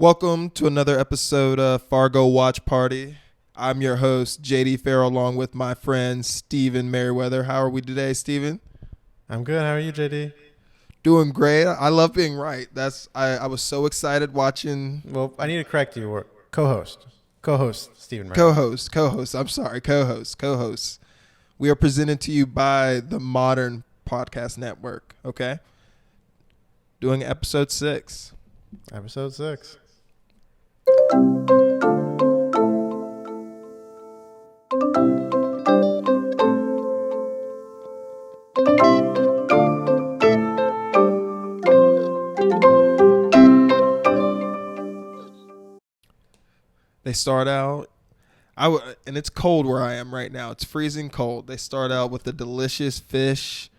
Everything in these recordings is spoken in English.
Welcome to another episode of Fargo Watch Party. I'm your host, JD Farrell, along with my friend, Stephen Merriweather. How are we today, Stephen? I'm good. How are you, JD? Doing great. I love being right. I was so excited watching. Well, I need to correct you. We're co-host Stephen Merriman. Co-host. I'm sorry, co-host. We are presented to you by the Modern Podcast Network, okay? Doing episode 6. Episode 6. They start out, and it's cold where I am right now. It's freezing cold. They start out with a delicious fish,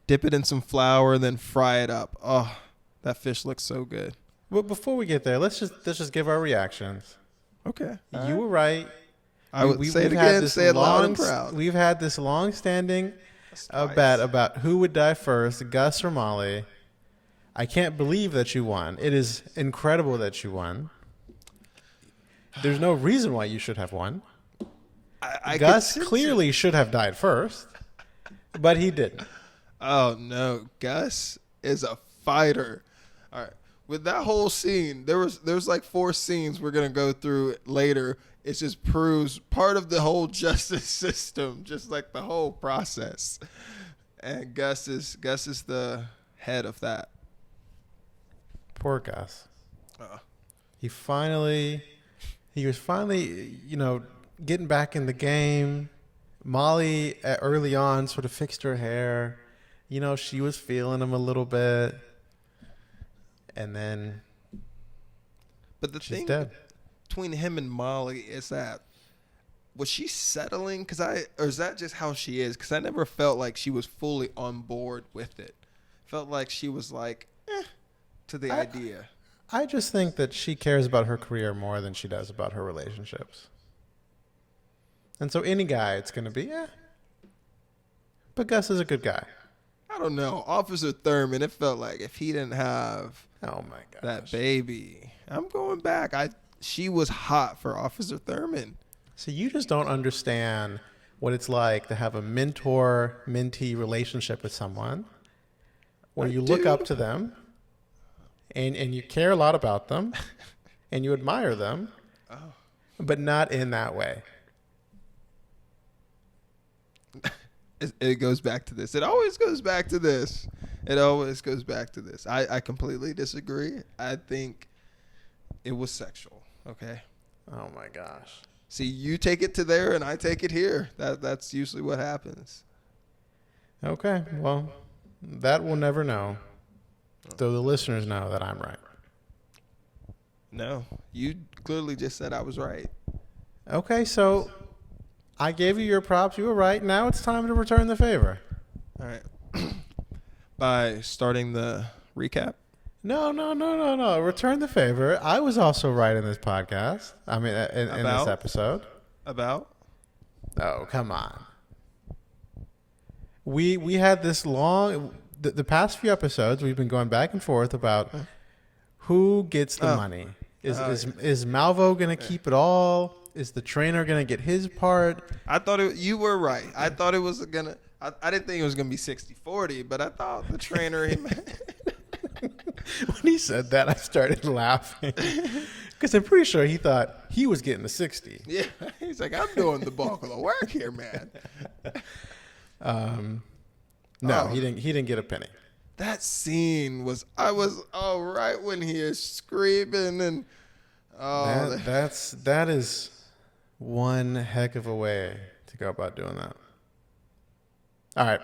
dip it in some flour, and then fry it up. Oh, that fish looks so good. Well, before we get there, let's just give our reactions. Okay. You were right. I would say it again. Say it loud and proud. We've had this long-standing bet about who would die first, Gus or Molly. I can't believe that you won. It is incredible that you won. There's no reason why you should have won. Gus clearly should have died first, but he didn't. Oh, no. Gus is a fighter. All right. With that whole scene, there's like 4 scenes we're going to go through later. It just proves part of the whole justice system, just like the whole process. And Gus is the head of that. Poor Gus. He was finally, getting back in the game. Molly, early on, sort of fixed her hair. She was feeling him a little bit. And then but the she's thing dead. Between him and Molly is that, was she settling? Or is that just how she is? Because I never felt like she was fully on board with it. Felt like she was like, to the idea. I just think that she cares about her career more than she does about her relationships. And so any guy, it's going to be, But Gus is a good guy. I don't know. Officer Thurman, it felt like if he didn't have that baby, I'm going back. She was hot for Officer Thurman. So you just don't understand what it's like to have a mentor-mentee relationship with someone where you look up to them and you care a lot about them and you admire them, but not in that way. It goes back to this. It always goes back to this. I completely disagree. I think it was sexual. Okay. Oh my gosh. See, you take it to there and I take it here. That's usually what happens. Okay. Well, that we'll never know. Though the listeners know that I'm right. No, you clearly just said I was right. Okay, so I gave you your props. You were right. Now it's time to return the favor. All right. By starting the recap? No. Return the favor. I was also right in this podcast. I mean, in this episode. About? Oh, come on. We had this long... The past few episodes, we've been going back and forth about who gets the money. Is Malvo going to keep it all? Is the trainer going to get his part? I thought you were right. I thought it was going to... I didn't think it was going to be 60-40, but I thought the trainer... When he said that, I started laughing. Because I'm pretty sure he thought he was getting the 60. Yeah, he's like, I'm doing the bulk of the work here, man. No, he didn't get a penny. That scene was right when he is screaming and that is one heck of a way to go about doing that. All right.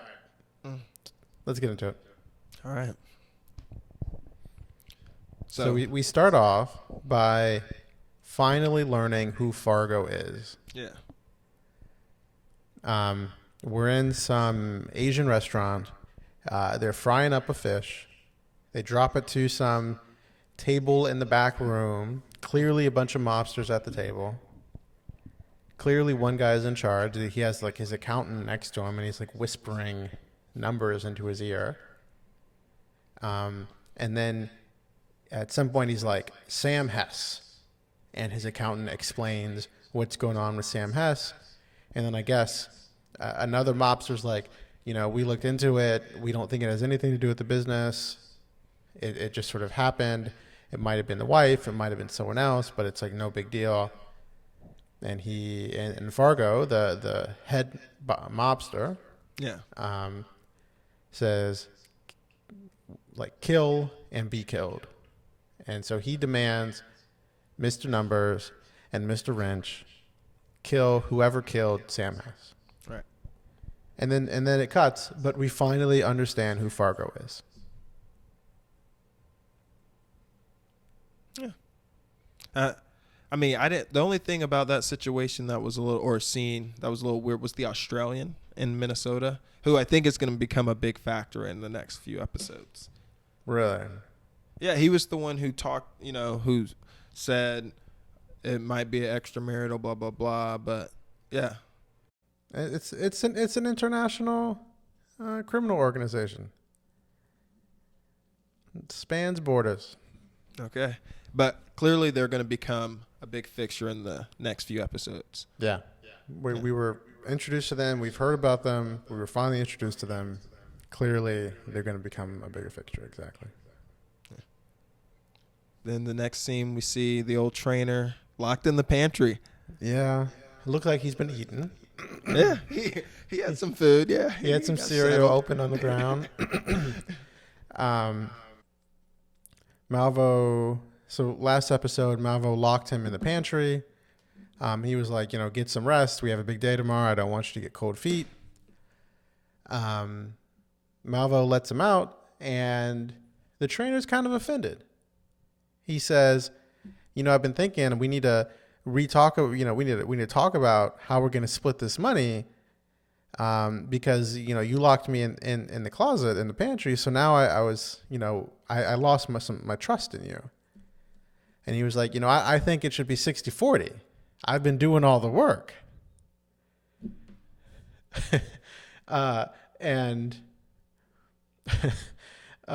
Let's get into it. All right. So we start off by finally learning who Fargo is. Yeah. We're in some Asian restaurant. They're frying up a fish. They drop it to some table in the back room. Clearly a bunch of mobsters at the table. Clearly one guy's in charge. He has like his accountant next to him and he's like whispering numbers into his ear. And then at some point he's like, Sam Hess. And his accountant explains what's going on with Sam Hess. And then I guess another mobster's like, we looked into it. We don't think it has anything to do with the business. It just sort of happened. It might have been the wife. It might have been someone else, but it's like no big deal. And in Fargo, the head mobster, says, like, kill and be killed. And so he demands Mr. Numbers and Mr. Wrench kill whoever killed Sam Hess. Right. And then it cuts, but we finally understand who Fargo is. Yeah. I mean, I didn't. The only thing about that situation that was a little, or scene that was a little weird, was the Australian in Minnesota, who I think is going to become a big factor in the next few episodes. Really? Yeah, he was the one who talked. Who said it might be an extramarital, blah blah blah. But yeah, it's an international criminal organization. It spans borders. Okay, but clearly they're going to become a big fixture in the next few episodes. Yeah. We were introduced to them. We've heard about them. We were finally introduced to them. Clearly, they're going to become a bigger fixture. Exactly. Yeah. Then the next scene, we see the old trainer locked in the pantry. Yeah. It looked like he's been eating. Yeah. He had some food. Yeah. He had some cereal open on the ground. Malvo... So last episode, Malvo locked him in the pantry. He was like, get some rest. We have a big day tomorrow. I don't want you to get cold feet. Malvo lets him out, and the trainer's kind of offended. He says, I've been thinking we need to re-talk. We need to talk about how we're going to split this money. Because you locked me in the closet in the pantry. So now I lost my trust in you. And he was like, I think it should be 60-40. I've been doing all the work. And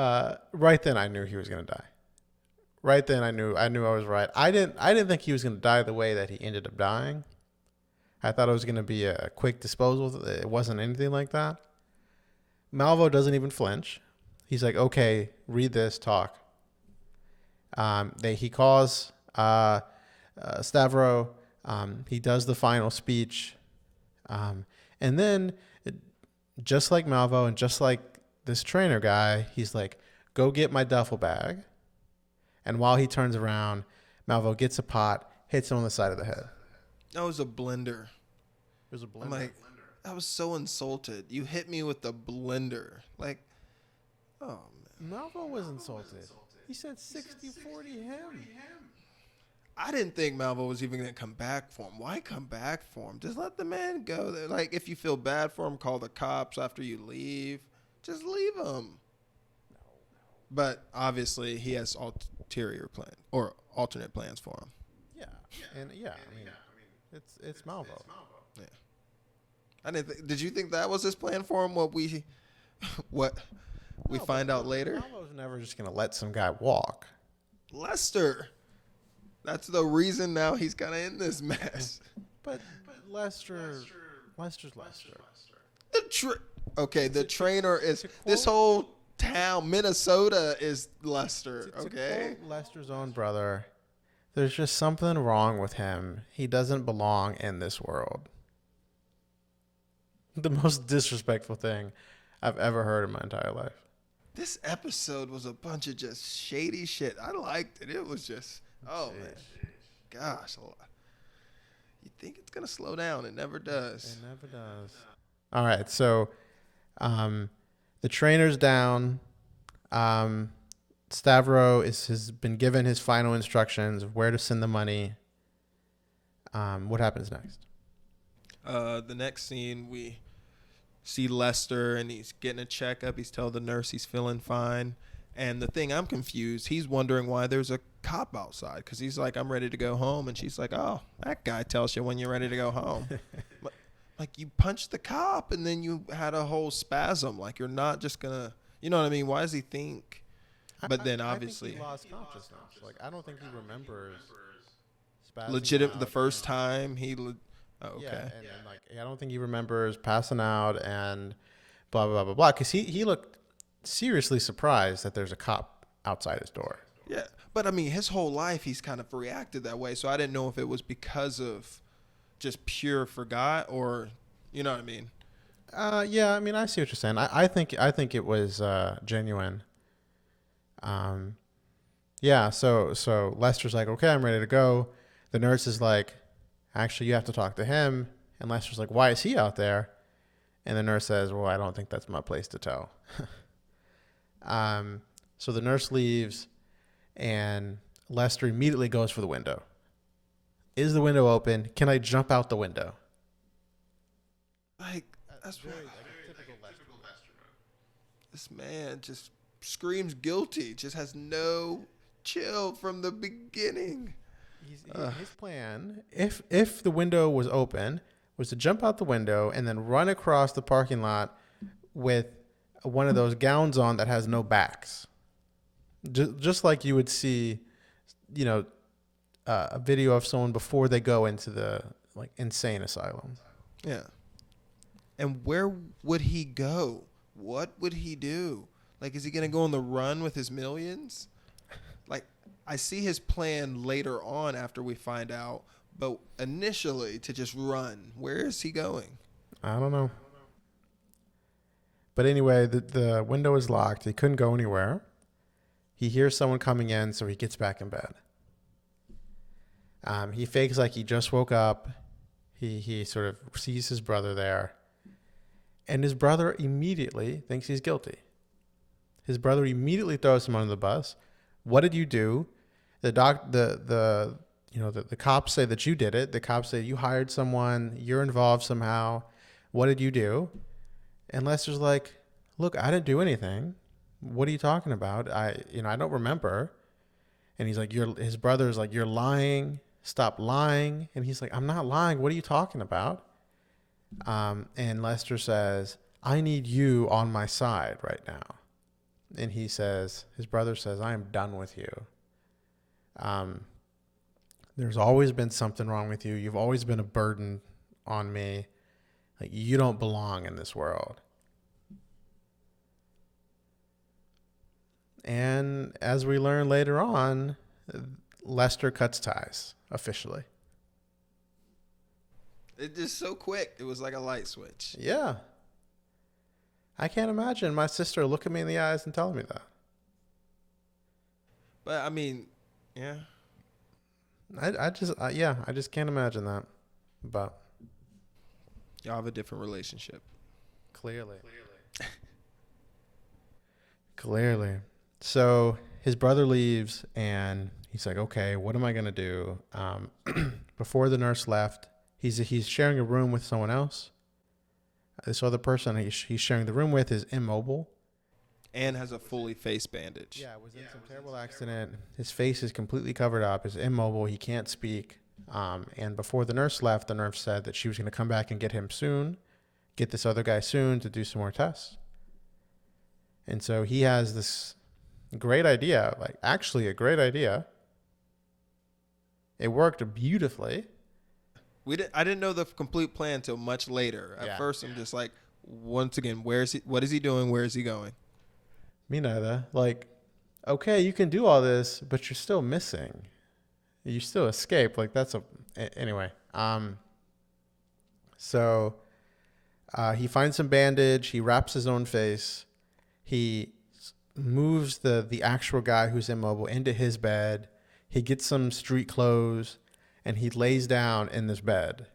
right then I knew he was going to die. Right then I knew I was right. I didn't think he was going to die the way that he ended up dying. I thought it was going to be a quick disposal. It wasn't anything like that. Malvo doesn't even flinch. He's like, okay, read this, talk. He calls Stavro. He does the final speech. And then, just like Malvo and just like this trainer guy, he's like, go get my duffel bag. And while he turns around, Malvo gets a pot, hits him on the side of the head. That was a blender. It was a blender. I'm like, I was so insulted. You hit me with the blender. Like, oh, man. Malvo was insulted. He said 60-40 him. I didn't think Malvo was even going to come back for him. Why come back for him? Just let the man go. Like, if you feel bad for him, call the cops after you leave. Just leave him. No. But obviously, he has ulterior plan or alternate plans for him. Yeah. And I mean, it's Malvo. Yeah. I didn't. Did you think that was his plan for him? What we find out later? Malvo's never just going to let some guy walk. Lester. That's the reason now he's kind of in this mess. But Lester's Lester. The trainer is this whole town, Minnesota is Lester. Okay. To quote Lester's own brother, there's just something wrong with him. He doesn't belong in this world. The most disrespectful thing I've ever heard in my entire life. This episode was a bunch of just shady shit. I liked it. It was just, man. Gosh. You think it's going to slow down. It never does. It never does. All right. So the trainer's down. Stavro has been given his final instructions of where to send the money. What happens next? The next scene, we see Lester, and he's getting a checkup. He's telling the nurse he's feeling fine. And the thing, I'm confused. He's wondering why there's a cop outside, because he's like, I'm ready to go home. And she's like, oh, that guy tells you when you're ready to go home. Like, you punched the cop, and then you had a whole spasm. Like, you're not just going to, you know what I mean? Why does he think? But then I think obviously, he lost consciousness. Like, I don't think he remembers spazzing legitimate the out. first time oh, Yeah, okay. and like, I don't think he remembers passing out and blah, blah, blah, blah, blah. Because he looked seriously surprised that there's a cop outside his door. Yeah, but I mean, his whole life he's kind of reacted that way. So I didn't know if it was because of just pure forgot or, you know what I mean? Yeah, I mean, I see what you're saying. I think it was genuine. Um, yeah. So Lester's like, okay, I'm ready to go. The nurse is like, actually, you have to talk to him. And Lester's like, why is he out there? And the nurse says, well, I don't think that's my place to tell. So the nurse leaves, and Lester immediately goes for the window. Is the window open? Can I jump out the window? Like, that's Very, what like a typical Lester. this man just screams guilty, just has no chill from the beginning. His plan, if the window was open, was to jump out the window and then run across the parking lot with one of those gowns on that has no backs, just like you would see, you know, a video of someone before they go into the like insane asylum. Yeah. And where would he go? What would he do? Like, is he going to go on the run with his millions? Like, I see his plan later on after we find out, but initially to just run, where is he going? I don't know. But anyway, the window is locked. He couldn't go anywhere. He hears someone coming in, so he gets back in bed. He fakes like he just woke up. He sort of sees his brother there. And his brother immediately thinks he's guilty. His brother immediately throws him under the bus. What did you do? The cops say that you did it. The cops say you hired someone. You're involved somehow. What did you do? And Lester's like, look, I didn't do anything. What are you talking about? I don't remember. And he's like, his brother's like, you're lying. Stop lying. And he's like, I'm not lying. What are you talking about? And Lester says, I need you on my side right now. And his brother says, I am done with you. There's always been something wrong with you. You've always been a burden on me. Like, you don't belong in this world. And as we learn later on, Lester cuts ties officially. It's just so quick. It was like a light switch. Yeah. I can't imagine my sister looking me in the eyes and telling me that. But I mean, yeah. I just can't imagine that. But Y'all have a different relationship. clearly. Clearly. So his brother leaves and he's like, okay, what am I going to do? Before the nurse left, he's sharing a room with someone else. This other person he's sharing the room with is immobile. And has a fully face bandage. Yeah, was in some terrible accident. His face is completely covered up. He's immobile. He can't speak. And before the nurse left, the nurse said that she was going to come back and get him soon, get this other guy soon to do some more tests. And so he has this great idea, like actually a great idea. It worked beautifully. I didn't know the complete plan until much later. At first, I'm just like, once again, what is he doing? Where is he going? Me neither. Like, okay, you can do all this, but you're still missing. You still escape. Like, anyway. So he finds some bandage. He wraps his own face. He moves the actual guy who's immobile into his bed. He gets some street clothes, and he lays down in this bed,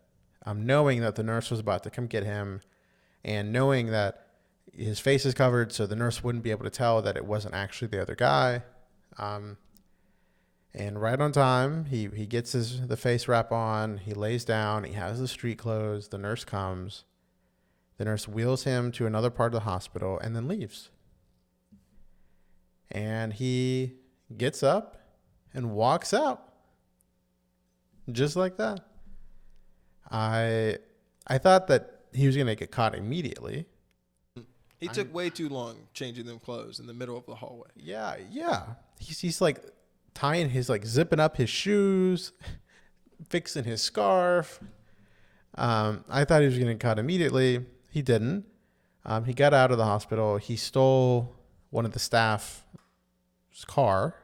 knowing that the nurse was about to come get him, and knowing that his face is covered, so the nurse wouldn't be able to tell that it wasn't actually the other guy. And right on time, he gets the face wrap on. He lays down. He has the street clothes. The nurse comes. The nurse wheels him to another part of the hospital and then leaves. And he gets up and walks out. Just like that. I thought that he was going to get caught immediately. He took way too long changing them clothes in the middle of the hallway. Yeah. He's like tying his, like zipping up his shoes, fixing his scarf. I thought he was getting caught immediately. He didn't. He got out of the hospital. He stole one of the staff's car.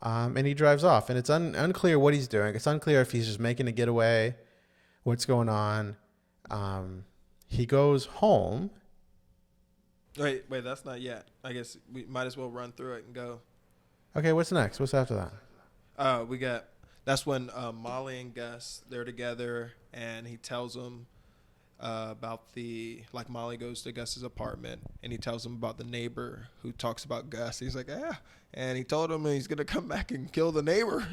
And he drives off. And it's unclear what he's doing. It's unclear if he's just making a getaway, what's going on. He goes home. Wait, that's not yet. I guess we might as well run through it and go. Okay, what's next? What's after that? That's when Molly and Gus, they're together, and he tells them about Molly goes to Gus's apartment, and he tells them about the neighbor who talks about Gus. He's like, yeah. And he told him he's going to come back and kill the neighbor.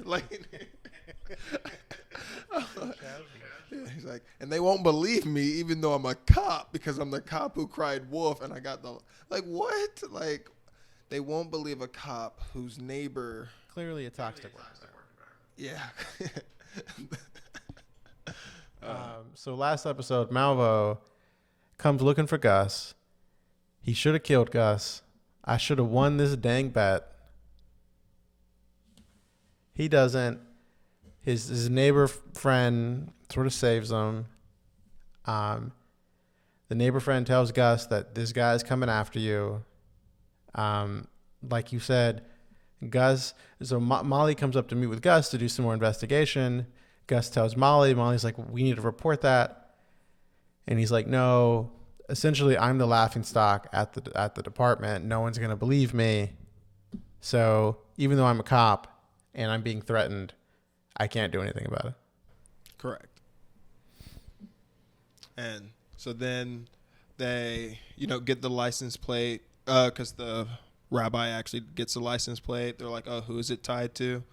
Yeah, he's like, and they won't believe me even though I'm a cop because I'm the cop who cried wolf and I got the, what? They won't believe a cop whose neighbor. Clearly a toxic worker. Yeah. So last episode, Malvo comes looking for Gus. He should have killed Gus. I should have won this dang bet. He doesn't. His neighbor friend sort of saves him. The neighbor friend tells Gus that this guy is coming after you. Like you said, Gus. So Molly comes up to meet with Gus to do some more investigation. Gus tells Molly. Molly's like, we need to report that. And he's like, no. Essentially, I'm the laughingstock at the department. No one's gonna believe me. So even though I'm a cop and I'm being threatened, I can't do anything about it. Correct. And so then they, get the license plate because the rabbi actually gets the license plate. They're like, oh, who is it tied to?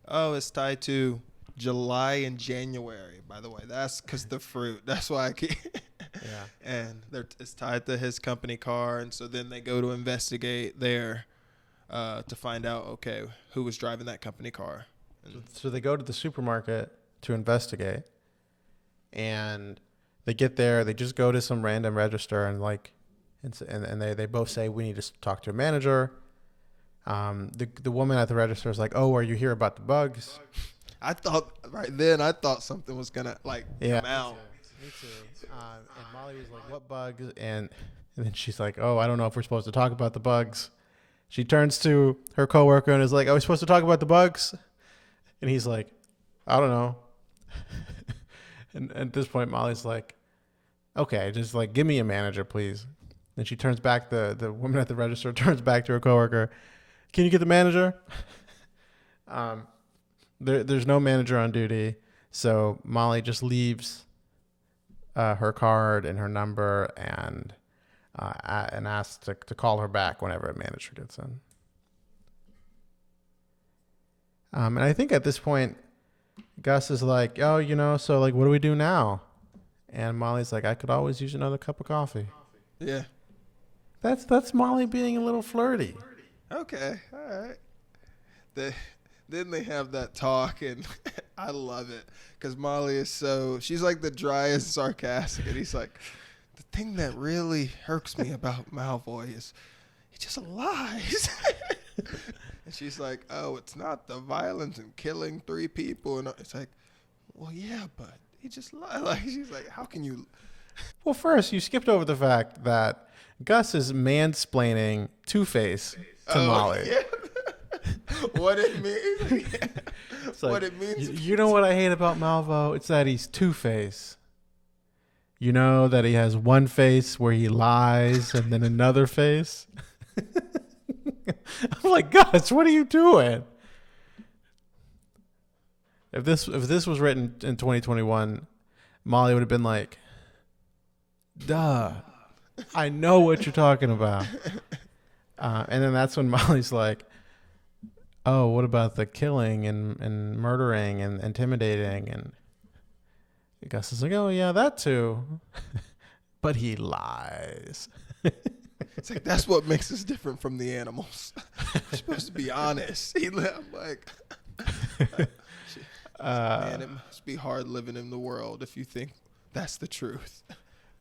Oh, it's tied to July and January, by the way. That's because the fruit. That's why I keep. Yeah. And it's tied to his company car. And so then they go to investigate there to find out, okay, who was driving that company car. So they go to the supermarket to investigate, and they get there. They just go to some random register and they both say we need to talk to a manager. The woman at the register is like, "Oh, are you here about the bugs?" I thought something was gonna come out. Me too. And Molly was like, "What bugs?" And then she's like, "Oh, I don't know if we're supposed to talk about the bugs." She turns to her coworker and is like, "Are we supposed to talk about the bugs?" And he's like, I don't know. And at this point, Molly's like, okay, just give me a manager, please. And she turns back, the woman at the register turns back to her coworker. Can you get the manager? There's no manager on duty. So Molly just leaves her card and her number and asks to call her back whenever a manager gets in. And I think at this point, Gus is like, oh, so what do we do now? And Molly's like, I could always use another cup of coffee. Yeah. That's Molly being a little flirty. Okay. All right. Then they have that talk, and I love it because Molly is she's like the driest sarcastic, and he's like, the thing that really irks me about Malfoy is he just lies. And she's like, oh, it's not the violence and killing 3 people. And it's like, well, yeah, but he just lied. She's like, how can you? Well, first, you skipped over the fact that Gus is mansplaining Two-Face to Molly. Yeah. What it means? What it means? You know what I hate about Malvo? It's that he's Two-Face. You know that he has one face where he lies and then another face? I'm like, Gus, what are you doing? If this was written in 2021, Molly would have been like, duh, I know what you're talking about. And then that's when Molly's like, oh, what about the killing and murdering and intimidating? And Gus is like, oh, yeah, that too. But he lies. It's like, that's what makes us different from the animals. We're supposed to be honest. I'm like, man, it must be hard living in the world if you think that's the truth.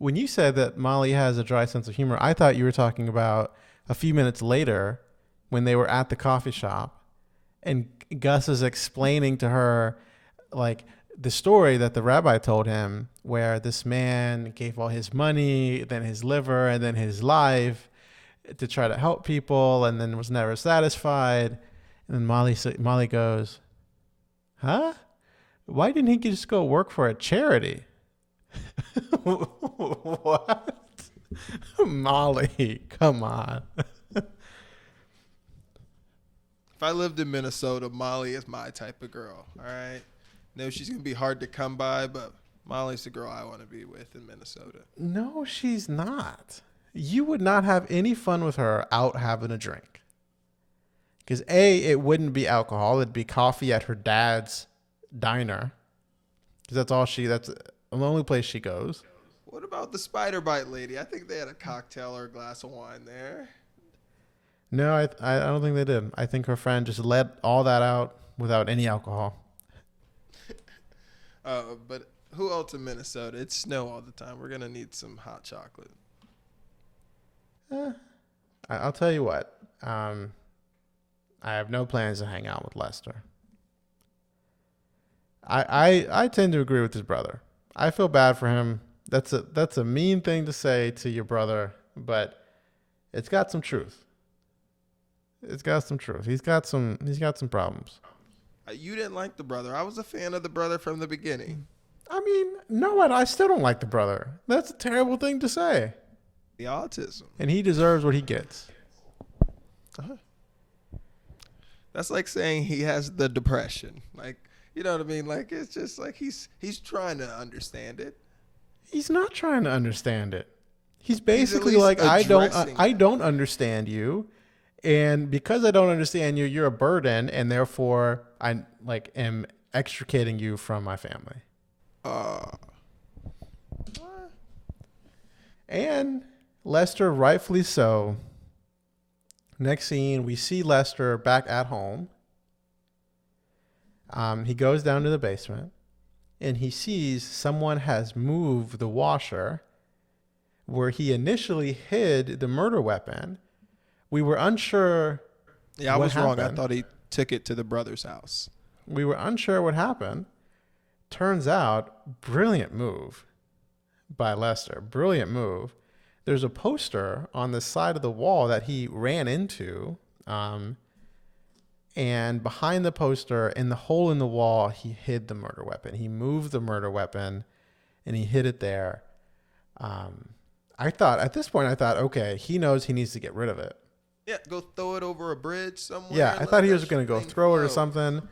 when you said that Molly has a dry sense of humor, I thought you were talking about a few minutes later when they were at the coffee shop and Gus is explaining to her like the story that the rabbi told him where this man gave all his money, then his liver, and then his life to try to help people and then was never satisfied. And then Molly goes, huh? Why didn't he just go work for a charity? What? Molly, come on. If I lived in Minnesota, Molly is my type of girl. All right. No, she's gonna be hard to come by, but Molly's the girl I want to be with in Minnesota. No, she's not. You would not have any fun with her out having a drink. Because A, it wouldn't be alcohol. It'd be coffee at her dad's diner. Because that's the only place she goes. What about the spider bite lady? I think they had a cocktail or a glass of wine there. No, I don't think they did. I think her friend just let all that out without any alcohol. But who else in Minnesota? It's snow all the time. We're going to need some hot chocolate. I'll tell you what. I have no plans to hang out with Lester. I tend to agree with his brother. I feel bad for him. That's a mean thing to say to your brother, but it's got some truth. It's got some truth. He's got some problems. You didn't like the brother. I was a fan of the brother from the beginning. I mean, no, I still don't like the brother. That's a terrible thing to say. The autism. And he deserves what he gets. Uh-huh. That's like saying he has the depression. Like, you know what I mean? Like, it's just like he's trying to understand it. He's not trying to understand it. He's basically He's like, I addressing don't understand you. And because I don't understand you, you're a burden, and therefore I am extricating you from my family. And Lester, rightfully so. Next scene, we see Lester back at home. He goes down to the basement, and he sees someone has moved the washer where he initially hid the murder weapon. We were unsure. Yeah, I was wrong. I happened. thought he took it to the brother's house. We were unsure what happened. Turns out, brilliant move by Lester. Brilliant move. There's a poster on the side of the wall that he ran into. And behind the poster, in the hole in the wall, he hid the murder weapon. He moved the murder weapon and he hid it there. At this point, I thought, okay, he knows he needs to get rid of it. Yeah, go throw it over a bridge somewhere. Yeah, I thought he was going to go throw it or something.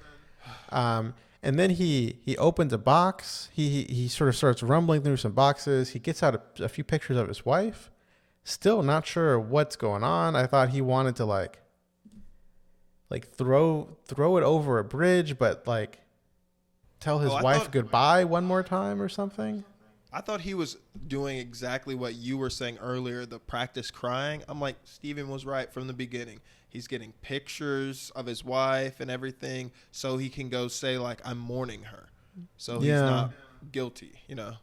And then he opens a box. He sort of starts rumbling through some boxes. He gets out a few pictures of his wife. Still not sure what's going on. I thought he wanted to like throw it over a bridge, but like tell his wife goodbye one more time or something. I thought he was doing exactly what you were saying earlier, the practice crying. I'm like, Steven was right from the beginning. He's getting pictures of his wife and everything so he can go say, like, I'm mourning her. So he's not guilty, you know.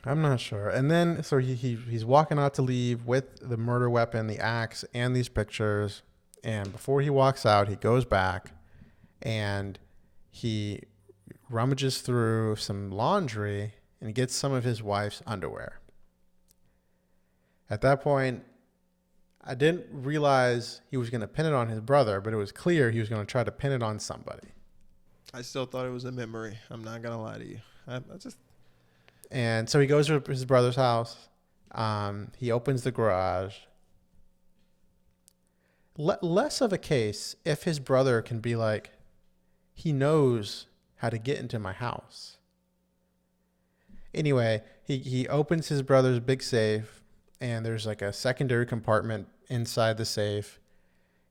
I'm not sure. And then, so he's walking out to leave with the murder weapon, the axe, and these pictures. And before he walks out, he goes back and he rummages through some laundry and gets some of his wife's underwear. At that point, I didn't realize he was going to pin it on his brother, but it was clear he was going to try to pin it on somebody. I still thought it was a memory. I'm not going to lie to you. And so he goes to his brother's house. He opens the garage. Less of a case if his brother can be like, he knows how to get into my house. Anyway, he opens his brother's big safe, and there's like a secondary compartment inside the safe,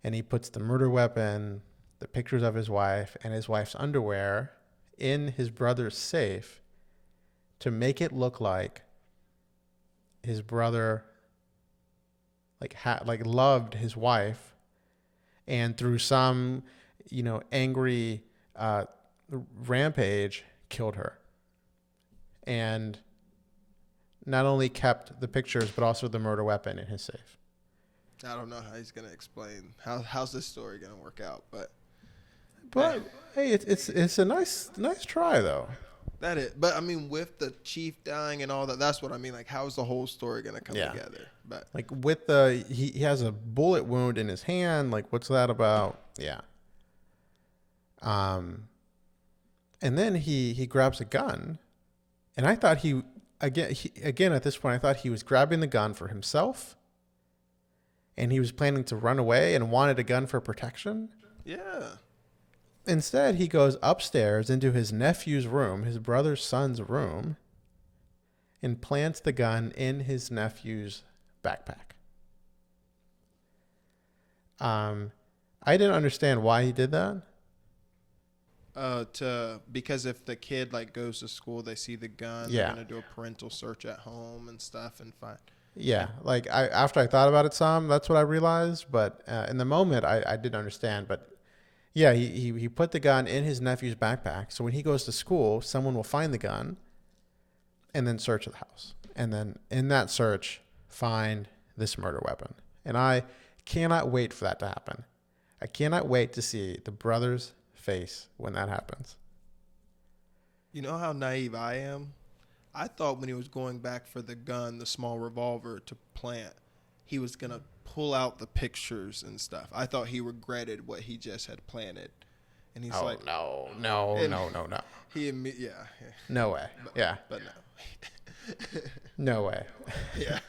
and he puts the murder weapon, the pictures of his wife, and his wife's underwear in his brother's safe to make it look like his brother loved his wife, and through some angry rampage killed her. And not only kept the pictures but also the murder weapon in his safe. I don't know how he's gonna explain how's this story gonna work out, but hey, it's a nice try though. that it. But I mean, with the chief dying and all that, that's what I mean. Like, how's the whole story gonna come together? But like with he has a bullet wound in his hand. Like, what's that about? Yeah. And then he grabs a gun, and I thought again at this point I thought he was grabbing the gun for himself, and he was planning to run away and wanted a gun for protection. yeah. Instead, he goes upstairs into his nephew's room, his brother's son's room, and plants the gun in his nephew's backpack. I didn't understand why he did that. Because if the kid like goes to school, they see the gun. Yeah. They're gonna do a parental search at home and stuff and find. Yeah, like after I thought about it some, that's what I realized. But in the moment, I didn't understand. But yeah, he put the gun in his nephew's backpack. So when he goes to school, someone will find the gun and then search the house. And then in that search, find this murder weapon. And I cannot wait for that to happen. I cannot wait to see the brother's face when that happens. You know how naive I am? I thought when he was going back for the gun, the small revolver to plant, he was going to pull out the pictures and stuff. I thought he regretted what he just had planted. And he's like, no. He yeah. No way. Yeah. But no. No way. Yeah.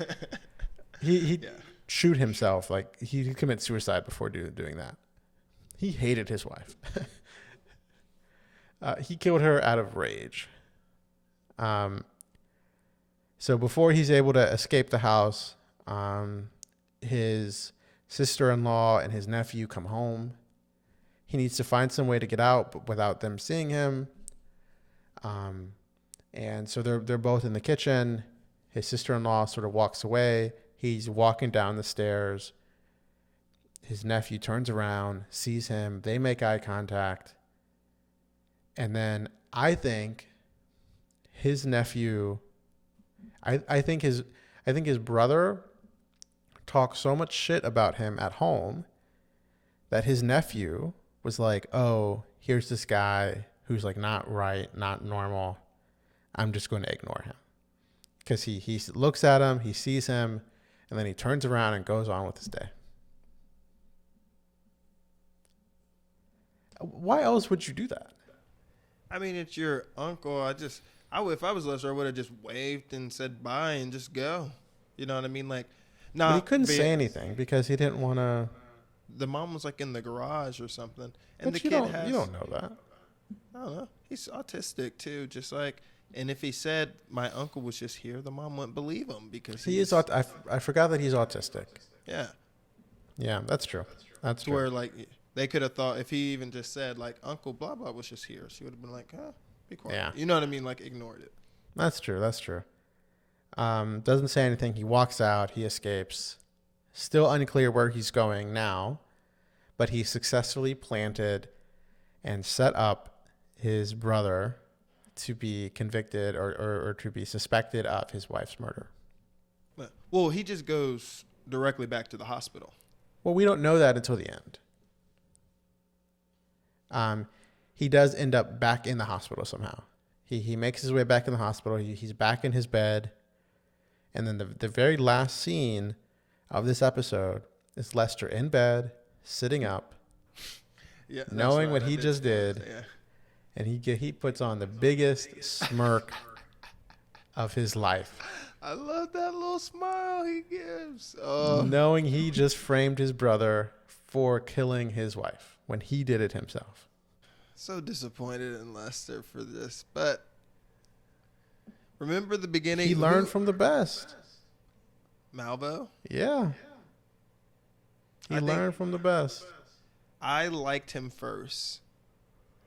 He shoot himself. Like, he commit suicide before doing that. He hated his wife. He killed her out of rage. So before he's able to escape the house, his sister-in-law and his nephew come home. He needs to find some way to get out, but without them seeing him. And so they're both in the kitchen. His sister-in-law sort of walks away. He's walking down the stairs. His nephew turns around, sees him. They make eye contact. And then I think his nephew, I think his brother talked so much shit about him at home that his nephew was like, oh, here's this guy who's like not right, not normal. I'm just going to ignore him. Because he looks at him, he sees him, and then he turns around and goes on with his day. Why else would you do that? I mean, it's your uncle. If I was Lester, I would have just waved and said bye and just go. You know what I mean? Like, but he couldn't say anything because he didn't want to. The mom was like in the garage or something, But and the you kid you don't know that. I don't know. He's autistic too, just like. And if he said my uncle was just here, the mom wouldn't believe him because he is. I forgot that he's autistic. Yeah. Yeah, that's true. That's true. Where like they could have thought if he even just said like Uncle blah blah was just here, she would have been like, be quiet. Yeah. You know what I mean? Like ignored it. That's true. Doesn't say anything. He walks out. He escapes. Still unclear where he's going now, but he successfully planted and set up his brother to be convicted or to be suspected of his wife's murder. Well, he just goes directly back to the hospital. Well, we don't know that until the end. He does end up back in the hospital somehow. He makes his way back in the hospital. He's back in his bed. And then the very last scene of this episode is Lester in bed, sitting up, knowing what he just did. Yeah. And he puts on the biggest smirk of his life. I love that little smile he gives. Knowing he just framed his brother for killing his wife when he did it himself. So disappointed in Lester for this. But remember the beginning? He learned from the best. Malvo? Yeah. He learned from the best. I liked him first.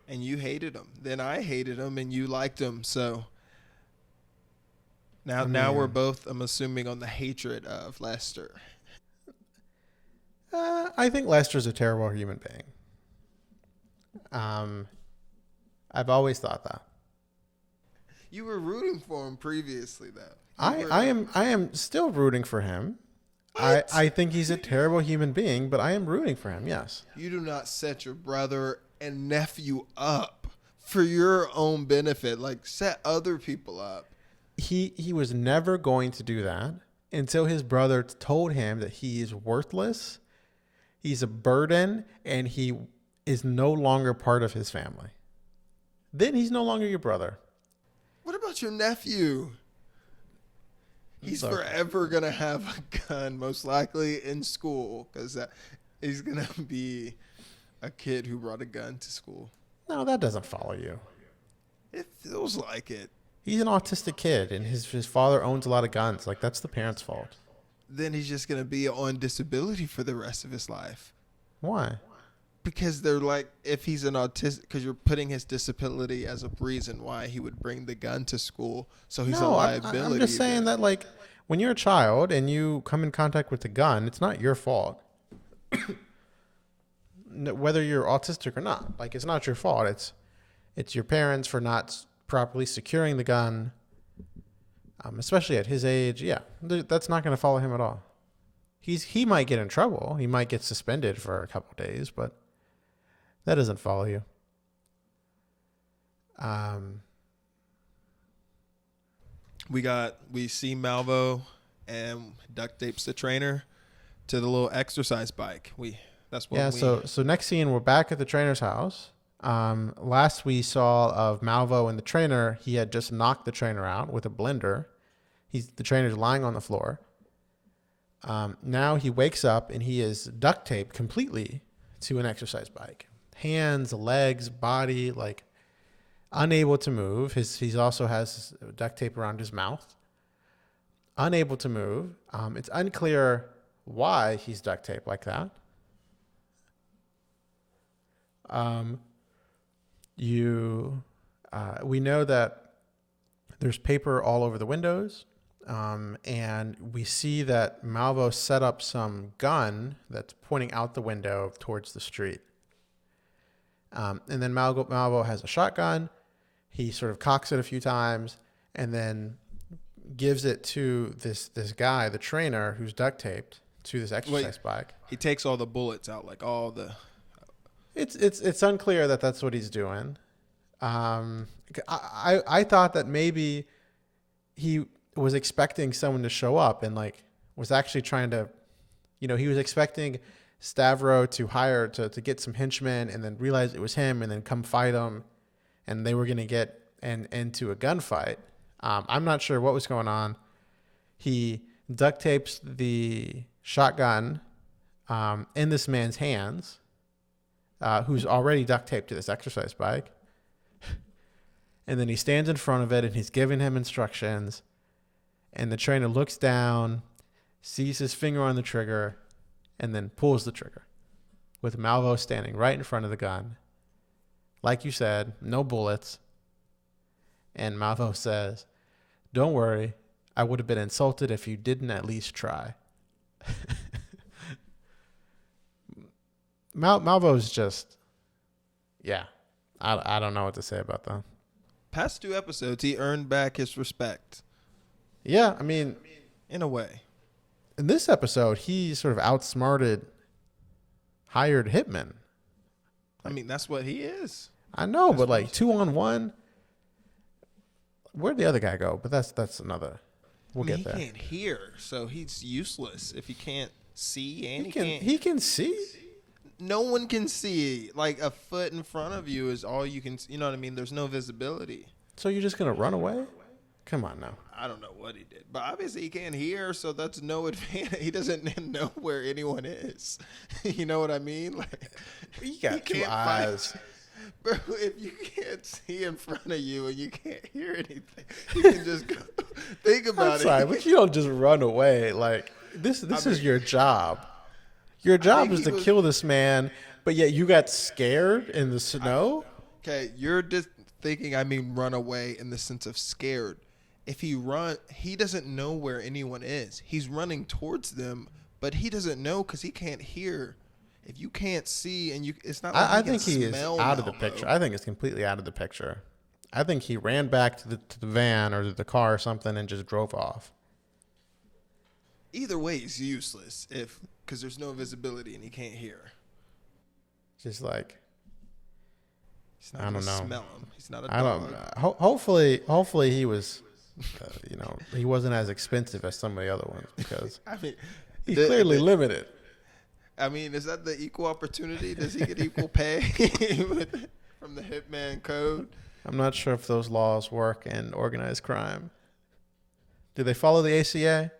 And you hated him. Then I hated him and you liked him. So now we're both, I'm assuming, on the hatred of Lester. I think Lester's a terrible human being. I've always thought that. You were rooting for him previously, though. I am still rooting for him. What? I think he's a terrible human being, but I am rooting for him. Yes. You do not set your brother and nephew up for your own benefit. Like, set other people up. He was never going to do that until his brother told him that he is worthless, he's a burden, and he is no longer part of his family. Then he's no longer your brother. What about your nephew? He's forever going to have a gun, most likely in school, because he's going to be a kid who brought a gun to school. No, that doesn't follow you. It feels like it. He's an autistic kid, and his father owns a lot of guns. Like, that's the parents' fault. Then he's just going to be on disability for the rest of his life. Why? Because they're like, if he's an autistic, because you're putting his disability as a reason why he would bring the gun to school. So he's a liability. I'm just saying that, like, when you're a child and you come in contact with a gun, it's not your fault. Whether you're autistic or not, like, it's not your fault. It's your parents for not properly securing the gun, especially at his age. Yeah, that's not going to follow him at all. He might get in trouble. He might get suspended for a couple of days, but that doesn't follow you. We see Malvo and duct tapes the trainer to the little exercise bike. So next scene, we're back at the trainer's house. Last we saw of Malvo and the trainer, he had just knocked the trainer out with a blender. The trainer's lying on the floor. Now he wakes up and he is duct taped completely to an exercise bike. Hands, legs, body, like unable to move. He also has duct tape around his mouth. Unable to move. It's unclear why he's duct taped like that. We know that there's paper all over the windows, and we see that Malvo set up some gun that's pointing out the window towards the street. And then Malvo has a shotgun. He sort of cocks it a few times and then gives it to this guy, the trainer, who's duct taped to this exercise bike. He takes all the bullets out, like all the... It's unclear that that's what he's doing. I thought that maybe he was expecting someone to show up and like was actually trying to, he was expecting Stavro to hire to get some henchmen and then realize it was him and then come fight him, and they were going to get into a gunfight. I'm not sure what was going on. He duct tapes the shotgun in this man's hands, who's already duct taped to this exercise bike. And then he stands in front of it and he's giving him instructions. And the trainer looks down, sees his finger on the trigger, and then pulls the trigger with Malvo standing right in front of the gun. Like you said, no bullets. And Malvo says, "Don't worry, I would have been insulted if you didn't at least try." Malvo's just, yeah, I don't know what to say about that. Past 2 episodes, he earned back his respect. Yeah, I mean, in a way. In this episode, he sort of outsmarted hired hitmen. I mean, that's what he is. I know, but like 2-on-1, where'd the other guy go? But that's another. We'll get there. He can't hear, so he's useless if he can't see and he can't. He can see. No one can see. Like a foot in front of you is all you can. You know what I mean? There's no visibility. So you're just gonna run away? Come on now. I don't know what he did, but obviously he can't hear, so that's no advantage. He doesn't know where anyone is. You know what I mean? Like you got 2 eyes. Bro, if you can't see in front of you and you can't hear anything, you can just go think about it. Sorry, but you don't just run away. Like this is your job. Your job is to kill this man, but yet you got scared in the snow? Okay, you're just thinking I mean run away in the sense of scared. If he doesn't know where anyone is. He's running towards them, but he doesn't know because he can't hear. If you can't see and it's not like I think he is out of the picture. I think it's completely out of the picture. I think he ran back to the van or the car or something and just drove off. Either way, he's useless because there's no visibility and he can't hear. Just like, He's not I don't gonna know. smell him. He's not a I dog. don't. Hopefully he was, he wasn't as expensive as some of the other ones because I mean, he's clearly limited. I mean, is that the equal opportunity? Does he get equal pay from the Hitman Code? I'm not sure if those laws work in organized crime. Do they follow the ACA?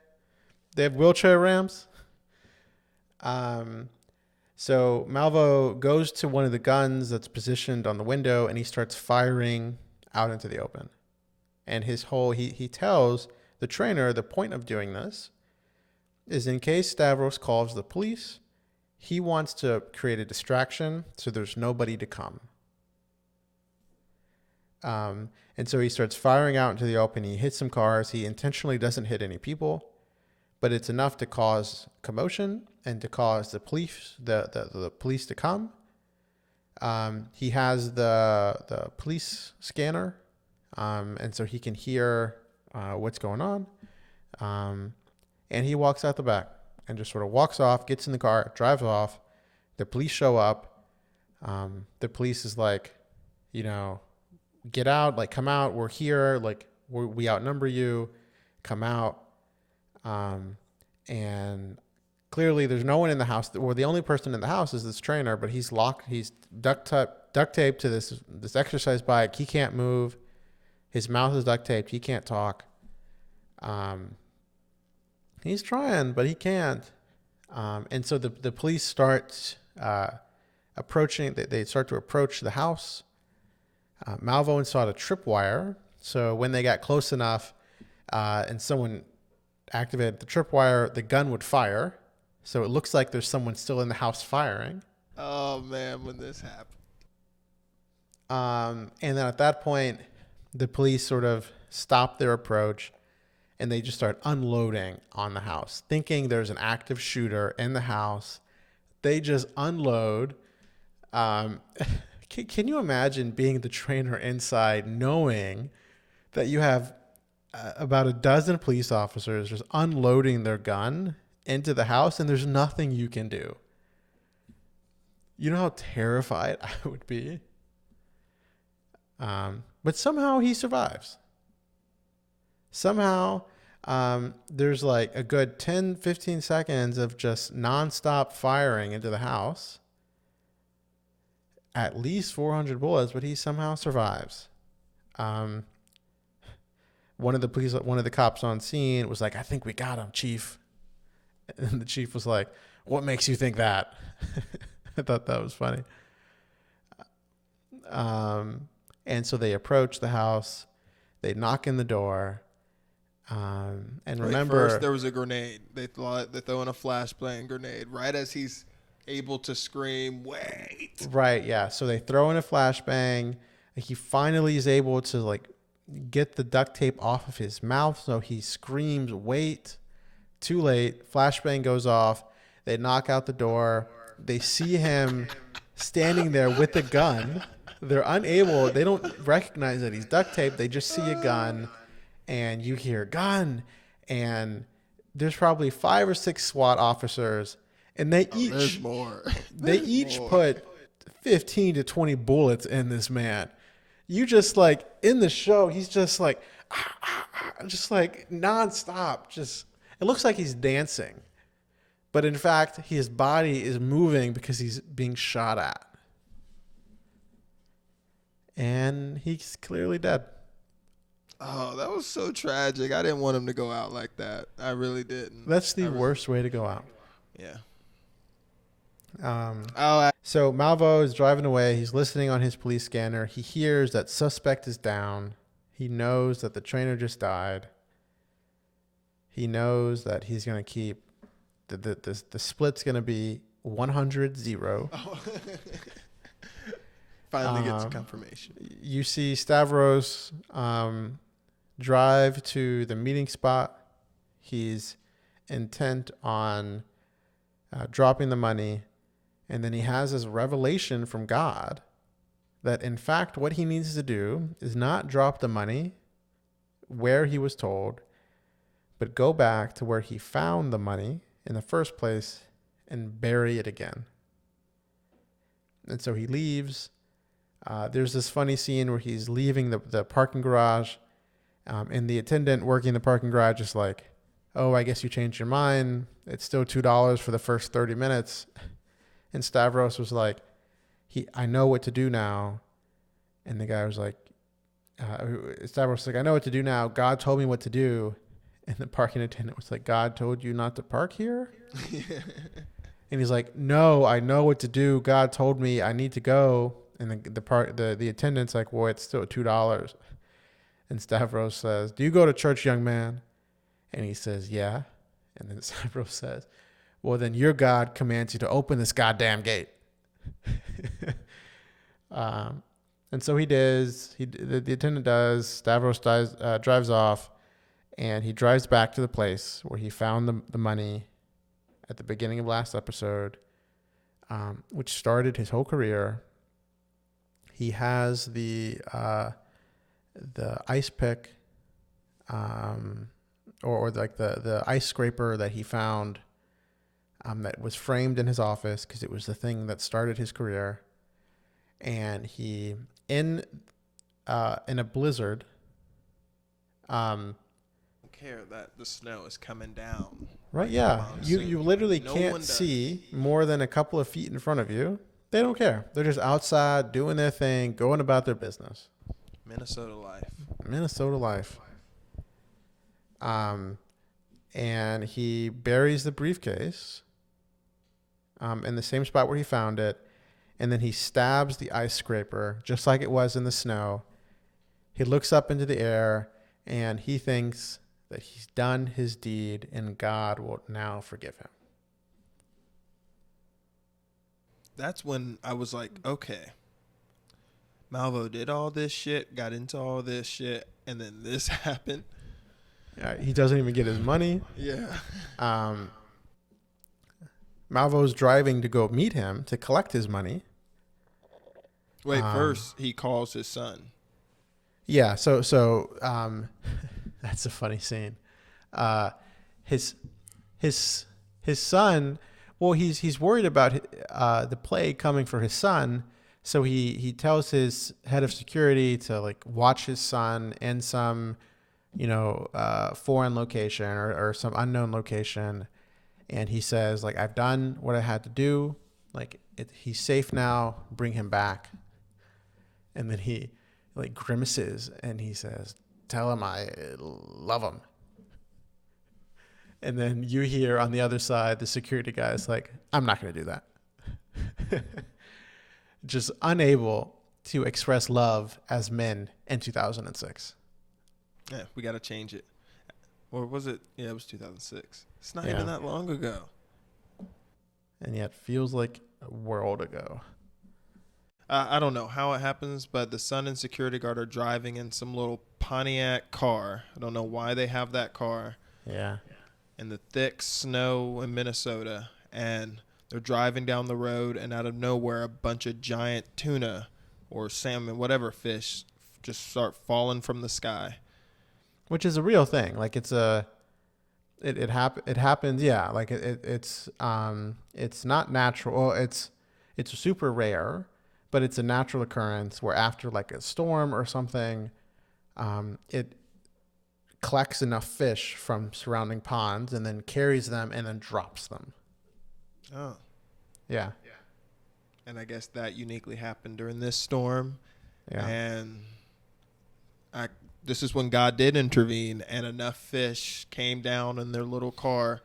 They have wheelchair ramps. So Malvo goes to one of the guns that's positioned on the window and he starts firing out into the open. And he tells the trainer the point of doing this is in case Stavros calls the police, he wants to create a distraction so there's nobody to come. And so he starts firing out into the open. He hits some cars. He intentionally doesn't hit any people, but it's enough to cause commotion and to cause the police the police to come. He has the police scanner, and so he can hear what's going on. And he walks out the back and just sort of walks off, gets in the car, drives off. The police show up. The police is like, get out, like come out. We're here. Like we outnumber you. Come out. And clearly there's no one in the house, or the only person in the house is this trainer, but he's locked. He's duct taped to this exercise bike. He can't move. His mouth is duct taped. He can't talk. He's trying, but he can't. And so the police start approaching. They start to approach the house. Malvo installed a tripwire. So when they got close enough and someone activated the tripwire, the gun would fire. So it looks like there's someone still in the house firing. Oh, man, when this happened. And then at that point, the police sort of stop their approach and they just start unloading on the house, thinking there's an active shooter in the house. They just unload. Can you imagine being the trainer inside, knowing that you have about a dozen police officers just unloading their gun into the house and there's nothing you can do? You know how terrified I would be? But somehow he survives. Somehow there's like a good 10, 15 seconds of just nonstop firing into the house. At least 400 bullets, but he somehow survives. One of the cops on scene was like, "I think we got him, Chief." And the chief was like, "What makes you think that?" I thought that was funny. And so they approach the house. They knock in the door. And remember, first there was a grenade. They thought they're throwing a flashbang grenade right as he's able to scream, "Wait!" Right, yeah. So they throw in a flashbang. He finally is able to like get the duct tape off of his mouth. So he screams, "Wait!" Too late. Flashbang goes off. They knock out the door. They see him standing there with a gun. They're unable. They don't recognize that he's duct taped. They just see a gun, and you hear gun, and there's probably 5 or 6 SWAT officers, and they each put 15 to 20 bullets in this man. You just like in the show, he's just like, just like nonstop. Just it looks like he's dancing, but in fact, his body is moving because he's being shot at. And he's clearly dead. Oh, that was so tragic. I didn't want him to go out like that. I really didn't. That's the worst way to go out. Yeah. So Malvo is driving away. He's listening on his police scanner. He hears that suspect is down. He knows that the trainer just died. He knows that he's going to keep the split's going to be 100-0. Oh. Finally gets confirmation. You see Stavros drive to the meeting spot. He's intent on dropping the money. And then he has this revelation from God that in fact what he needs to do is not drop the money where he was told, but go back to where he found the money in the first place and bury it again. And so he leaves. There's this funny scene where he's leaving the parking garage, and the attendant working the parking garage is like, "Oh, I guess you changed your mind. It's still $2 for the first 30 minutes." And Stavros was like, I know what to do now. And the guy was like, Stavros was like, "I know what to do now. God told me what to do." And the parking attendant was like, "God told you not to park here?" And he's like, "No, I know what to do. God told me I need to go." And the attendant's like, "Well, it's still $2. And Stavros says, "Do you go to church, young man?" And he says, "Yeah." And then Stavros says, "Well, then your God commands you to open this goddamn gate." And so he does. The attendant does. Stavros drives off, and he drives back to the place where he found the money at the beginning of last episode, which started his whole career. He has the ice pick, or like the ice scraper that he found, that was framed in his office because it was the thing that started his career. And he in a blizzard. Don't care that the snow is coming down. Right, yeah. You literally can't see more than a couple of feet in front of you. They don't care. They're just outside doing their thing, going about their business. Minnesota life. And he buries the briefcase in the same spot where he found it, and then he stabs the ice scraper just like it was in the snow. He looks up into the air, and he thinks that he's done his deed, and God will now forgive him. That's when I was like, okay, Malvo did all this shit, got into all this shit, and then this happened. He doesn't even get his money. Yeah. Malvo's driving to go meet him to collect his money. Wait, first he calls his son. Yeah, so that's a funny scene. His son, well, he's worried about the plague coming for his son, so he tells his head of security to like watch his son in some, foreign location or some unknown location, and he says like, "I've done what I had to do. Like he's safe now. Bring him back." And then he like grimaces and he says, "Tell him I love him." And then you hear on the other side, the security guy is like, "I'm not going to do that." Just unable to express love as men in 2006. Yeah, we got to change it. Or was it? Yeah, it was 2006. It's not even that long ago. And yet feels like a world ago. I don't know how it happens, but the son and security guard are driving in some little Pontiac car. I don't know why they have that car. Yeah. In the thick snow in Minnesota, and they're driving down the road, and out of nowhere, a bunch of giant tuna or salmon, whatever fish, just start falling from the sky. Which is a real thing. Like it happens. Yeah. Like it's not natural. Well, it's super rare, but it's a natural occurrence where after like a storm or something, it collects enough fish from surrounding ponds and then carries them and then drops them. Oh. Yeah. And I guess that uniquely happened during this storm. Yeah. And this is when God did intervene, and enough fish came down in their little car,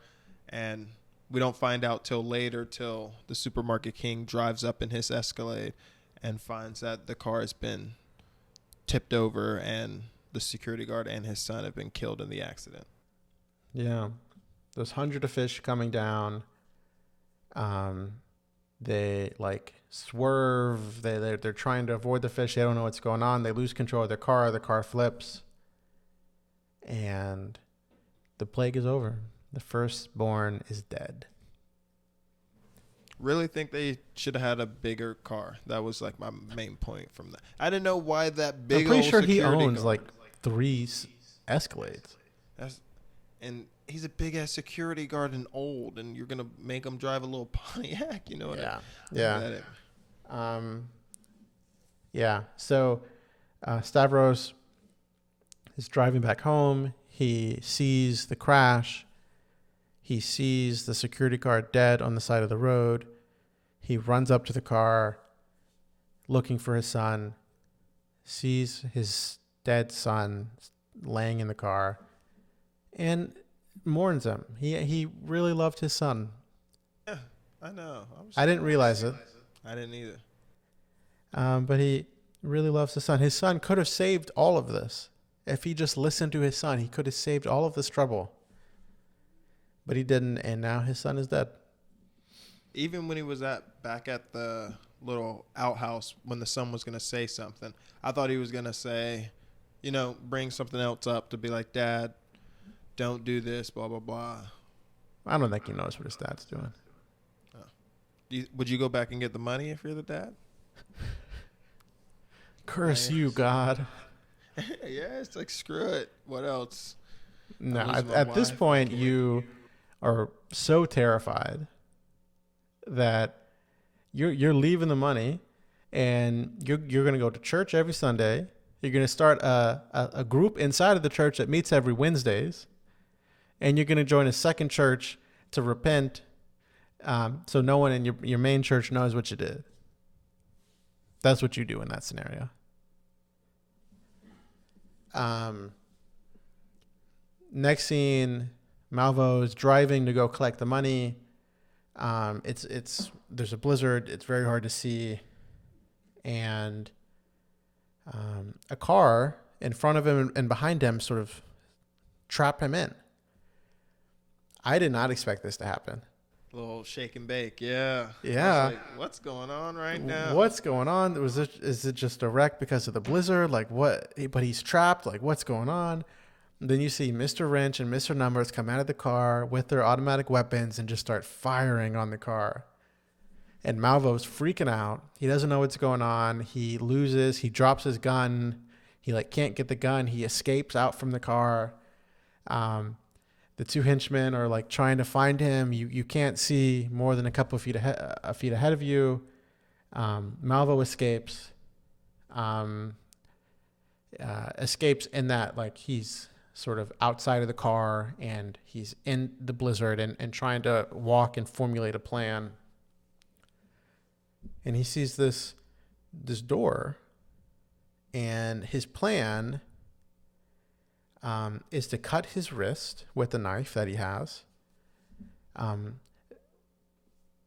and we don't find out till later, till the supermarket king drives up in his Escalade and finds that the car has been tipped over and the security guard and his son have been killed in the accident. Yeah. There's hundreds of fish coming down. They like swerve. They're trying to avoid the fish. They don't know what's going on. They lose control of their car. The car flips. And the plague is over. The firstborn is dead. Really think they should have had a bigger car. That was like my main point from that. I didn't know why that big I'm pretty old sure he security owns guard. like 3 Escalades. That's, and he's a big ass security guard and old, and you're gonna make him drive a little Pontiac. You know what? Yeah. Yeah. So Stavros is driving back home. He sees the crash. He sees the security guard dead on the side of the road. He runs up to the car looking for his son, sees his dead son laying in the car, and mourns him. He really loved his son. Yeah, I know. I didn't realize it. I didn't either. But he really loves his son. His son could have saved all of this. If he just listened to his son, he could have saved all of this trouble. But he didn't, and now his son is dead. Even when he was back at the little outhouse when the son was going to say something, I thought he was going to say, bring something else up to be like, Dad, don't do this, blah, blah, blah. I don't think he knows what his dad's doing. Would you go back and get the money if you're the dad? Curse you, God. Yeah, it's like, screw it. What else? No, at this point, you are so terrified that you're leaving the money, and you're going to go to church every Sunday. You're going to start a group inside of the church that meets every Wednesdays, and you're going to join a second church to repent, so no one in your main church knows what you did. That's what you do in that scenario. Next scene, Malvo's driving to go collect the money. There's a blizzard. It's very hard to see, and a car in front of him and behind him sort of trap him in. I did not expect this to happen. A little shake and bake, yeah. Yeah. Like, what's going on right now? What's going on? Is it just a wreck because of the blizzard? Like what? But he's trapped. Like what's going on? And then you see Mr. Wrench and Mr. Numbers come out of the car with their automatic weapons and just start firing on the car. And Malvo's freaking out. He doesn't know what's going on. He loses. He drops his gun. He can't get the gun. He escapes out from the car. The 2 henchmen are trying to find him. You can't see more than a couple of feet ahead of you. Malvo escapes. Escapes in that he's sort of outside of the car and he's in the blizzard and trying to walk and formulate a plan. And he sees this door, and his plan is to cut his wrist with the knife that he has,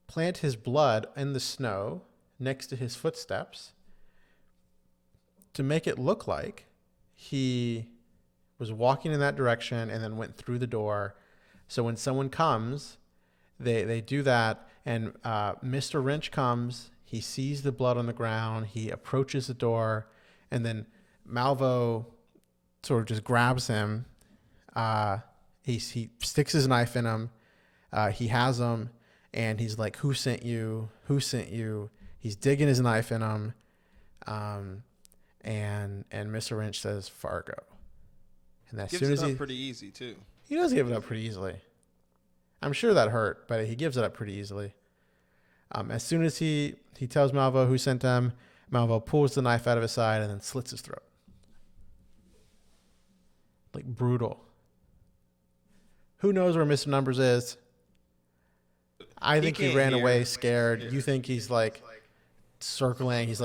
plant his blood in the snow next to his footsteps to make it look like he was walking in that direction and then went through the door. So when someone comes, they do that, and Mr. Wrench comes. He sees the blood on the ground. He approaches the door, and then Malvo sort of just grabs him. He sticks his knife in him. He has him, and he's like, "Who sent you? Who sent you?" He's digging his knife in him, and Mr. Wrench says, "Fargo." And as soon as it up pretty easy too. He does give it up pretty easily. I'm sure that hurt, but he gives it up pretty easily. As soon as he tells Malvo who sent him, Malvo pulls the knife out of his side and then slits his throat. Brutal. Who knows where Mr. Numbers is? I think he ran away scared. You think he's circling. He's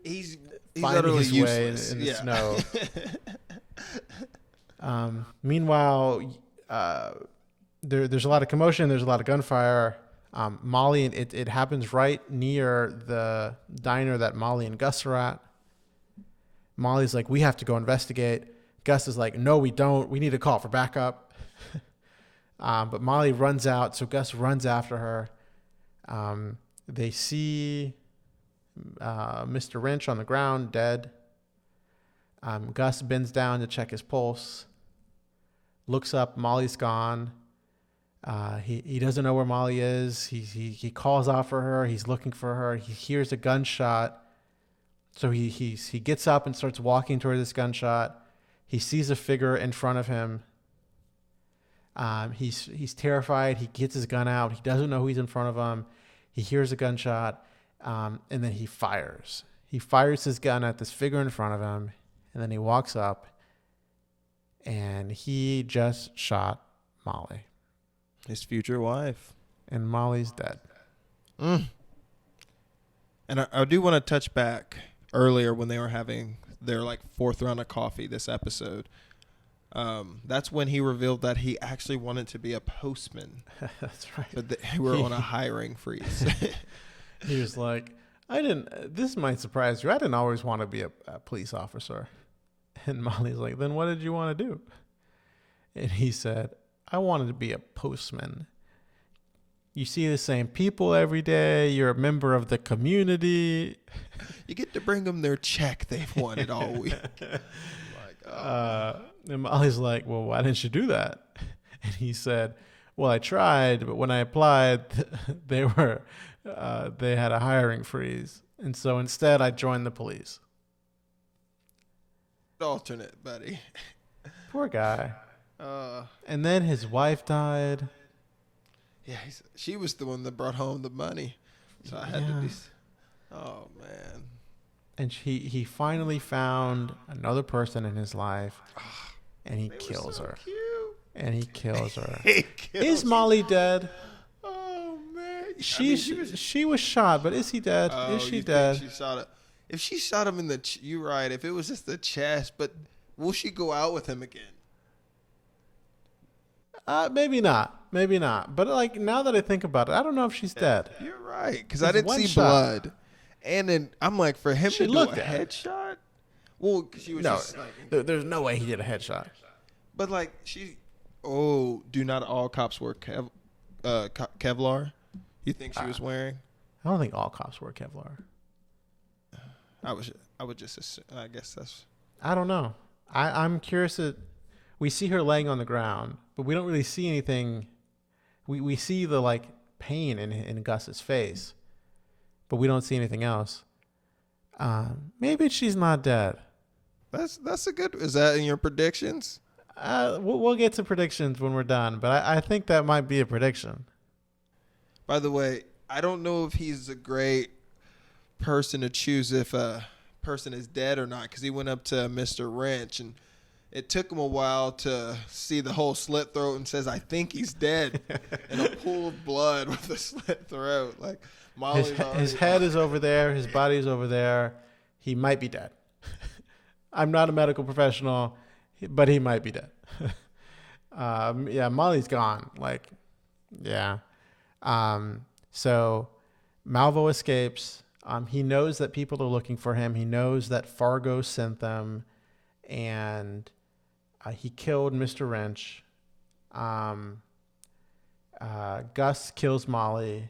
he's finding his useless. way in the snow. Meanwhile, there's a lot of commotion. There's a lot of gunfire. Molly, it happens right near the diner that Molly and Gus are at. Molly's like, "We have to go investigate." Gus is like, "No, we don't. We need to call for backup." But Molly runs out, so Gus runs after her. They see Mr. Wrench on the ground, dead. Gus bends down to check his pulse. Looks up, Molly's gone. He doesn't know where Molly is. He calls out for her. He's looking for her. He hears a gunshot. So he gets up and starts walking toward this gunshot. He sees a figure in front of him. He's terrified. He gets his gun out. He doesn't know who's in front of him. He hears a gunshot, and then he fires. He fires his gun at this figure in front of him, and then he walks up, and he just shot Molly. His future wife. And Molly's dead. And I do want to touch back earlier when they were having their like fourth round of coffee this episode. That's when he revealed that he actually wanted to be a postman. That's right. But they were on a hiring freeze. He was like, this might surprise you. I didn't always want to be a police officer. And Molly's like, then what did you want to do? And he said, I wanted to be a postman. You see the same people every day. You're a member of the community. You get to bring them their check they've wanted all week. And Molly's like, well, why didn't you do that? And he said, well, I tried, but when I applied, they had a hiring freeze. And so instead I joined the police. Alternate, buddy. Poor guy. And then his wife died. Yeah, she was the one that brought home the money. So I had to be... Oh, man. And he finally found another person in his life, and he kills her. Cute. And he kills her. Is Molly dead? Oh, man. She was shot, but is he dead? Is she dead? She shot it. If she shot him in the... You're right. If it was just the chest, but will she go out with him again? Maybe not. But like now that I think about it, I don't know if she's dead. You're right, because I didn't see blood. And then I'm like, for him to do a headshot? Well, because she was just like... There's no way he did a headshot. But like, do not all cops wear Kevlar? You think she was wearing? I don't think all cops wear Kevlar. I would just assume, I guess that's... I don't know. I'm curious. We see her laying on the ground, but we don't really see anything. We see the like pain in Gus's face, but we don't see anything else. Maybe she's not dead. That's a good... Is that in your predictions? We'll get to predictions when we're done, but I think that might be a prediction. By the way, I don't know if he's a great person to choose if a person is dead or not, because he went up to Mr. Wrench and it took him a while to see the whole slit throat and says, I think he's dead. And a pool of blood with a slit throat. Like Molly's his head is over there. His body is over there. He might be dead. I'm not a medical professional, but he might be dead. Molly's gone. So Malvo escapes. He knows that people are looking for him. He knows that Fargo sent them. And he killed Mr. Wrench. Gus kills Molly.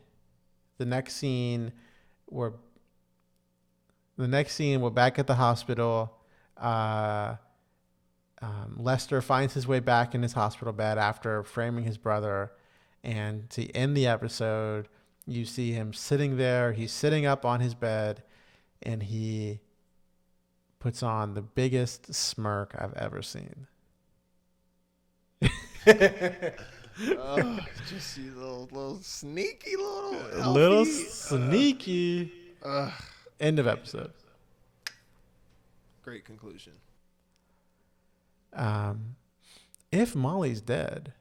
The next scene, we're back at the hospital. Lester finds his way back in his hospital bed after framing his brother. And to end the episode, you see him sitting there. He's sitting up on his bed, and he puts on the biggest smirk I've ever seen. Just these little sneaky sneaky. End of episode. Great conclusion. If Molly's dead,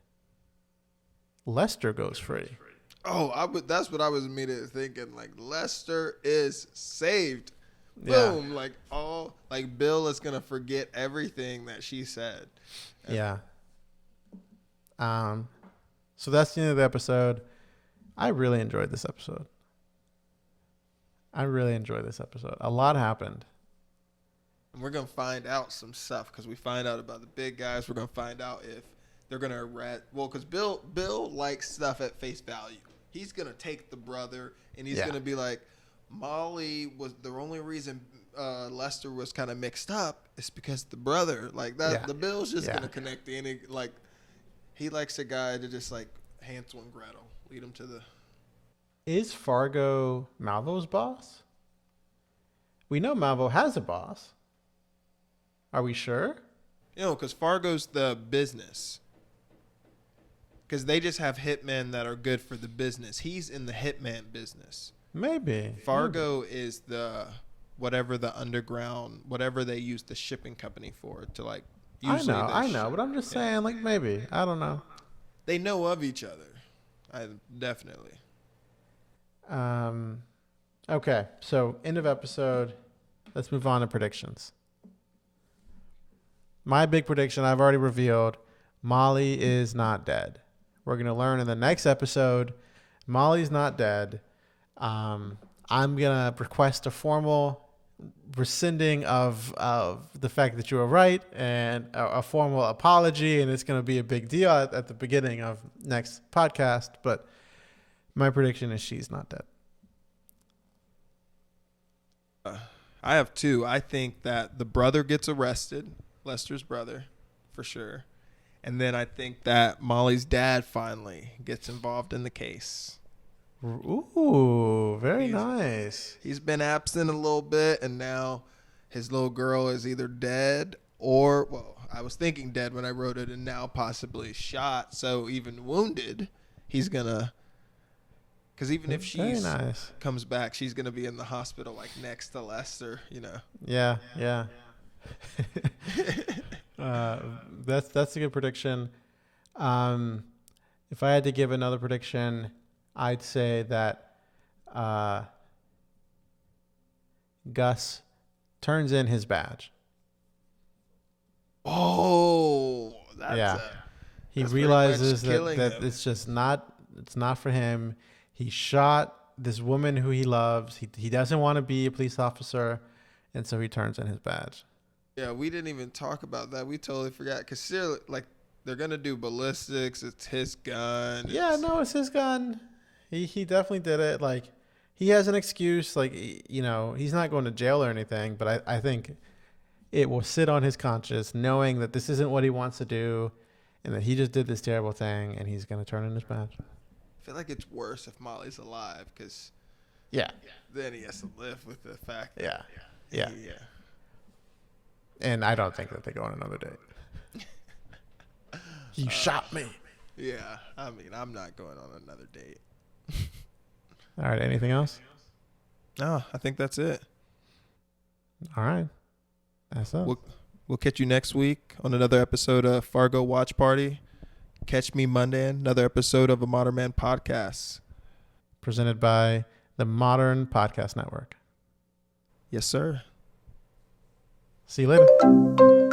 Lester goes free. Oh, that's what I was immediately thinking. Like, Lester is saved. Boom. Like Bill is gonna forget everything that she said. Yeah. So that's the end of the episode. I really enjoyed this episode. A lot happened. And we're gonna find out some stuff because we find out about the big guys. We're gonna find out if they're gonna arrest. Well, because Bill likes stuff at face value. He's gonna take the brother and he's gonna be like, Molly was the only reason Lester was kind of mixed up is because the brother, like that. The Bill's just gonna connect any, like, he likes a guy to just like Hansel and Gretel. Lead them to the. Is Fargo Malvo's boss? We know Malvo has a boss. Are we sure? Because Fargo's the business. Because they just have hitmen that are good for the business. He's in the hitman business. Maybe. Fargo is the whatever the underground, whatever they use the shipping company for to like. I know, but I'm just saying, like, maybe. I don't know. They know of each other. Definitely. Okay, so end of episode. Let's move on to predictions. My big prediction I've already revealed. Molly is not dead. We're going to learn in the next episode. Molly's not dead. I'm going to request a formal rescinding of the fact that you were right and a formal apology, and it's going to be a big deal at the beginning of next podcast. But my prediction is she's not dead. I have two. I think that the brother gets arrested, Lester's brother, for sure. And then I think that Molly's dad finally gets involved in the case. Ooh, very nice. He's been absent a little bit, and now his little girl is either dead or, well, I was thinking dead when I wrote it, and now possibly shot. So even wounded, he's going to, because even if she comes back, she's going to be in the hospital like next to Lester, Yeah. That's a good prediction. If I had to give another prediction, I'd say that Gus turns in his badge. Oh, he realizes that it's just not for him. He shot this woman who he loves. He doesn't want to be a police officer, and so he turns in his badge. Yeah, we didn't even talk about that. We totally forgot because they're gonna do ballistics. It's his gun. It's his gun. He definitely did it. Like, he has an excuse. Like, he's not going to jail or anything. But I think it will sit on his conscience, knowing that this isn't what he wants to do, and that he just did this terrible thing, and he's gonna turn in his badge. I feel like it's worse if Molly's alive because then he has to live with the fact that yeah. And I don't think that they go on another date. You shot me. Yeah, I mean, I'm not going on another date. All right, anything else? No, I think that's it. All right. That's it. We'll catch you next week on another episode of Fargo Watch Party. Catch me Monday, another episode of a Modern Man Podcast. Presented by the Modern Podcast Network. Yes, sir. See you later.